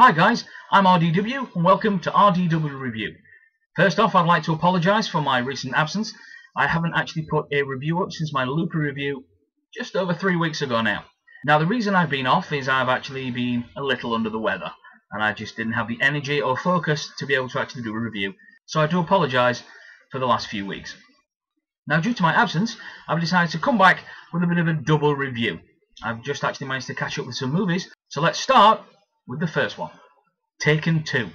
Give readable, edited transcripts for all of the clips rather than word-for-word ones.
Hi guys, I'm RDW and welcome to RDW Review. First off, I'd like to apologise for my recent absence. I haven't actually put a review up since my Looper review just over 3 weeks ago now. Now the reason I've been off is I've actually been a little under the weather and I just didn't have the energy or focus to be able to actually do a review. So I do apologise for the last few weeks. Now due to my absence, I've decided to come back with a bit of a double review. I've just actually managed to catch up with some movies, so let's start with the first one, Taken 2.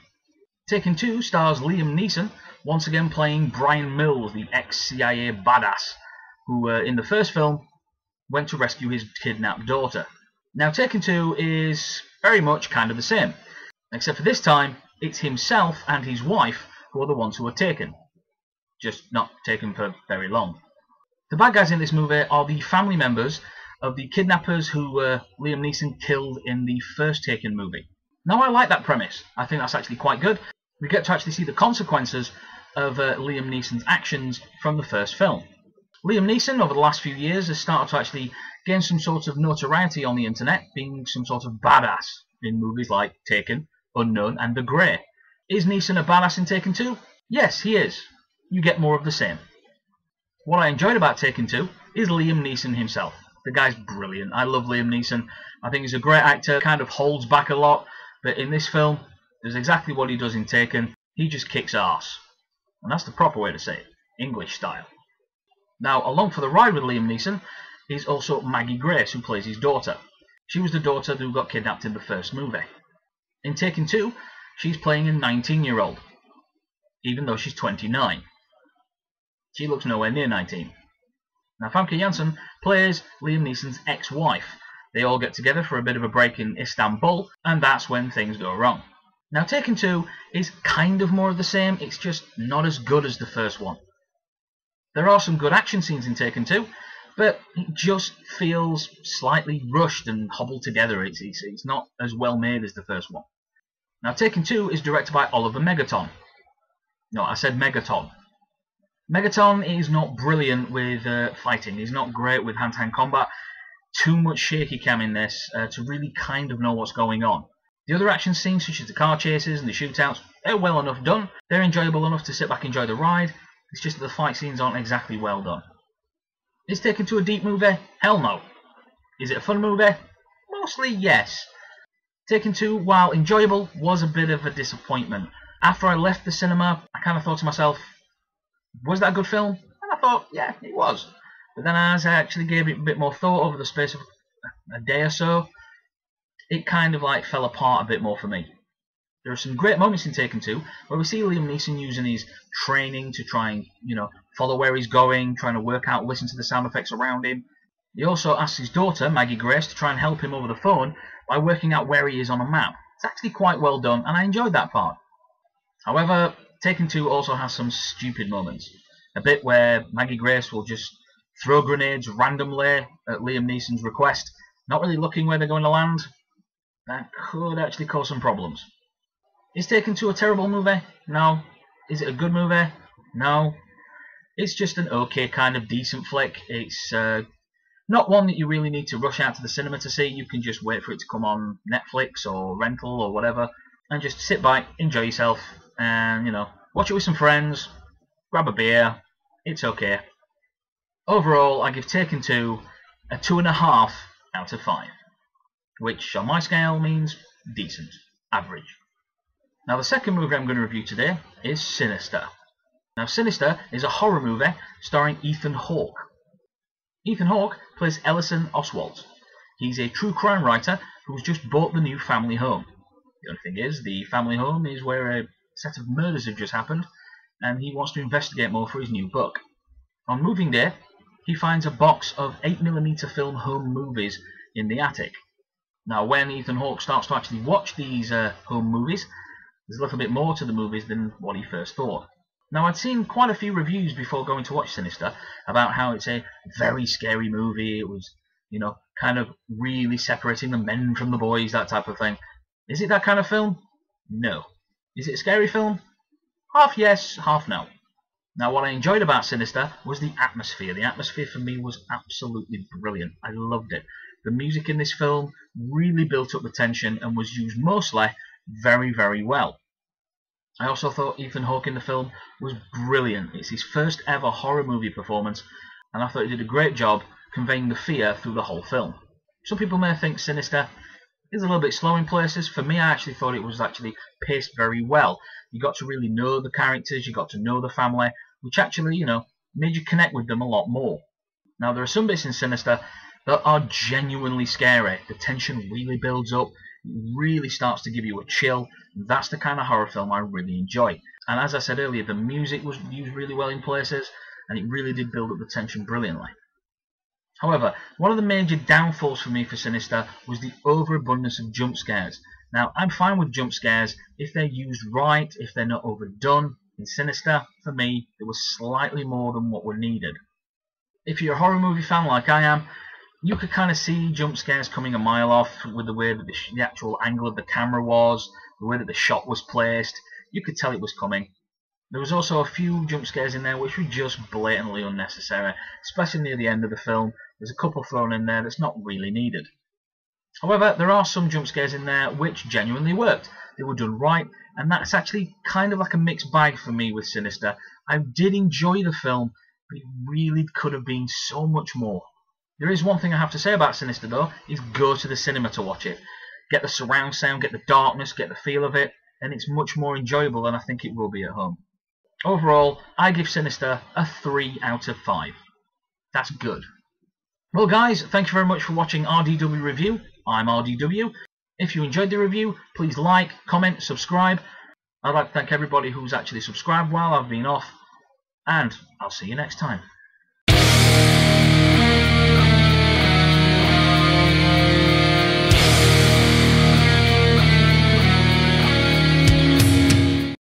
Taken 2 stars Liam Neeson, once again playing Brian Mills, the ex-CIA badass, who in the first film went to rescue his kidnapped daughter. Now Taken 2 is very much kind of the same, except for this time it's himself and his wife who are the ones who are taken, just not taken for very long. The bad guys in this movie are the family members of the kidnappers who Liam Neeson killed in the first Taken movie. Now I like that premise. I think that's actually quite good. We get to actually see the consequences of Liam Neeson's actions from the first film. Liam Neeson over the last few years has started to actually gain some sort of notoriety on the internet, being some sort of badass in movies like Taken, Unknown and The Grey. Is Neeson a badass in Taken 2? Yes, he is. You get more of the same. What I enjoyed about Taken 2 is Liam Neeson himself. The guy's brilliant. I love Liam Neeson. I think he's a great actor, kind of holds back a lot, but in this film, there's exactly what he does in Taken. He just kicks arse. And that's the proper way to say it, English style. Now, along for the ride with Liam Neeson is also Maggie Grace, who plays his daughter. She was the daughter who got kidnapped in the first movie. In Taken 2, she's playing a 19-year-old, even though she's 29. She looks nowhere near 19. Now, Famke Janssen plays Liam Neeson's ex-wife. They all get together for a bit of a break in Istanbul, and that's when things go wrong. Now, Taken 2 is kind of more of the same, it's just not as good as the first one. There are some good action scenes in Taken 2, but it just feels slightly rushed and hobbled together. It's not as well made as the first one. Now, Taken 2 is directed by Olivier Megaton. No, I said Megaton. Megaton is not brilliant with fighting. He's not great with hand-to-hand combat. Too much shaky cam in this to really kind of know what's going on. The other action scenes, such as the car chases and the shootouts, they're well enough done. They're enjoyable enough to sit back and enjoy the ride. It's just that the fight scenes aren't exactly well done. Is Taken 2 a deep movie? Hell no. Is it a fun movie? Mostly yes. Taken 2, while enjoyable, was a bit of a disappointment. After I left the cinema, I kind of thought to myself, was that a good film? And I thought, yeah, it was. But then as I actually gave it a bit more thought over the space of a day or so, it kind of like fell apart a bit more for me. There are some great moments in Taken 2 where we see Liam Neeson using his training to try and, follow where he's going, trying to work out, listen to the sound effects around him. He also asks his daughter, Maggie Grace, to try and help him over the phone by working out where he is on a map. It's actually quite well done, and I enjoyed that part. However, Taken 2 also has some stupid moments. A bit where Maggie Grace will just throw grenades randomly at Liam Neeson's request, not really looking where they're going to land. That could actually cause some problems. Is Taken 2 a terrible movie? No. Is it a good movie? No. It's just an okay kind of decent flick. It's not one that you really need to rush out to the cinema to see. You can just wait for it to come on Netflix or rental or whatever and just sit back, enjoy yourself, and, watch it with some friends, grab a beer. It's okay. Overall, I give Taken 2 a 2.5 out of 5, which on my scale means decent, average. Now the second movie I'm going to review today is Sinister. Now Sinister is a horror movie starring Ethan Hawke. Ethan Hawke plays Ellison Oswald. He's a true crime writer who's just bought the new family home. The only thing is, the family home is where a set of murders have just happened, and he wants to investigate more for his new book. On moving day, he finds a box of 8mm film home movies in the attic. Now when Ethan Hawke starts to actually watch these home movies, there's a little bit more to the movies than what he first thought. Now I'd seen quite a few reviews before going to watch Sinister about how it's a very scary movie. It was, kind of really separating the men from the boys, that type of thing. Is it that kind of film? No. Is it a scary film? Half yes, half no. Now, what I enjoyed about Sinister was the atmosphere. The atmosphere for me was absolutely brilliant. I loved it. The music in this film really built up the tension and was used mostly very, very well. I also thought Ethan Hawke in the film was brilliant. It's his first ever horror movie performance, and I thought he did a great job conveying the fear through the whole film. Some people may think Sinister is a little bit slow in places. For me, I actually thought it was actually paced very well. You got to really know the characters, you got to know the family, which actually, made you connect with them a lot more. Now, there are some bits in Sinister that are genuinely scary. The tension really builds up, it really starts to give you a chill. That's the kind of horror film I really enjoy. And as I said earlier, the music was used really well in places, and it really did build up the tension brilliantly. However, one of the major downfalls for me for Sinister was the overabundance of jump scares. Now, I'm fine with jump scares if they're used right, if they're not overdone. In Sinister, for me, there was slightly more than what were needed. If you're a horror movie fan like I am, you could kind of see jump scares coming a mile off with the way that the actual angle of the camera was, the way that the shot was placed. You could tell it was coming. There was also a few jump scares in there which were just blatantly unnecessary, especially near the end of the film. There's a couple thrown in there that's not really needed. However, there are some jump scares in there which genuinely worked. They were done right, and that's actually kind of like a mixed bag for me with Sinister. I did enjoy the film, but it really could have been so much more. There is one thing I have to say about Sinister though, is go to the cinema to watch it. Get the surround sound, get the darkness, get the feel of it, and it's much more enjoyable than I think it will be at home. Overall, I give Sinister a 3 out of 5. That's good. Well guys, thank you very much for watching RDW Review. I'm RDW. If you enjoyed the review, please like, comment, subscribe. I'd like to thank everybody who's actually subscribed while I've been off. And I'll see you next time.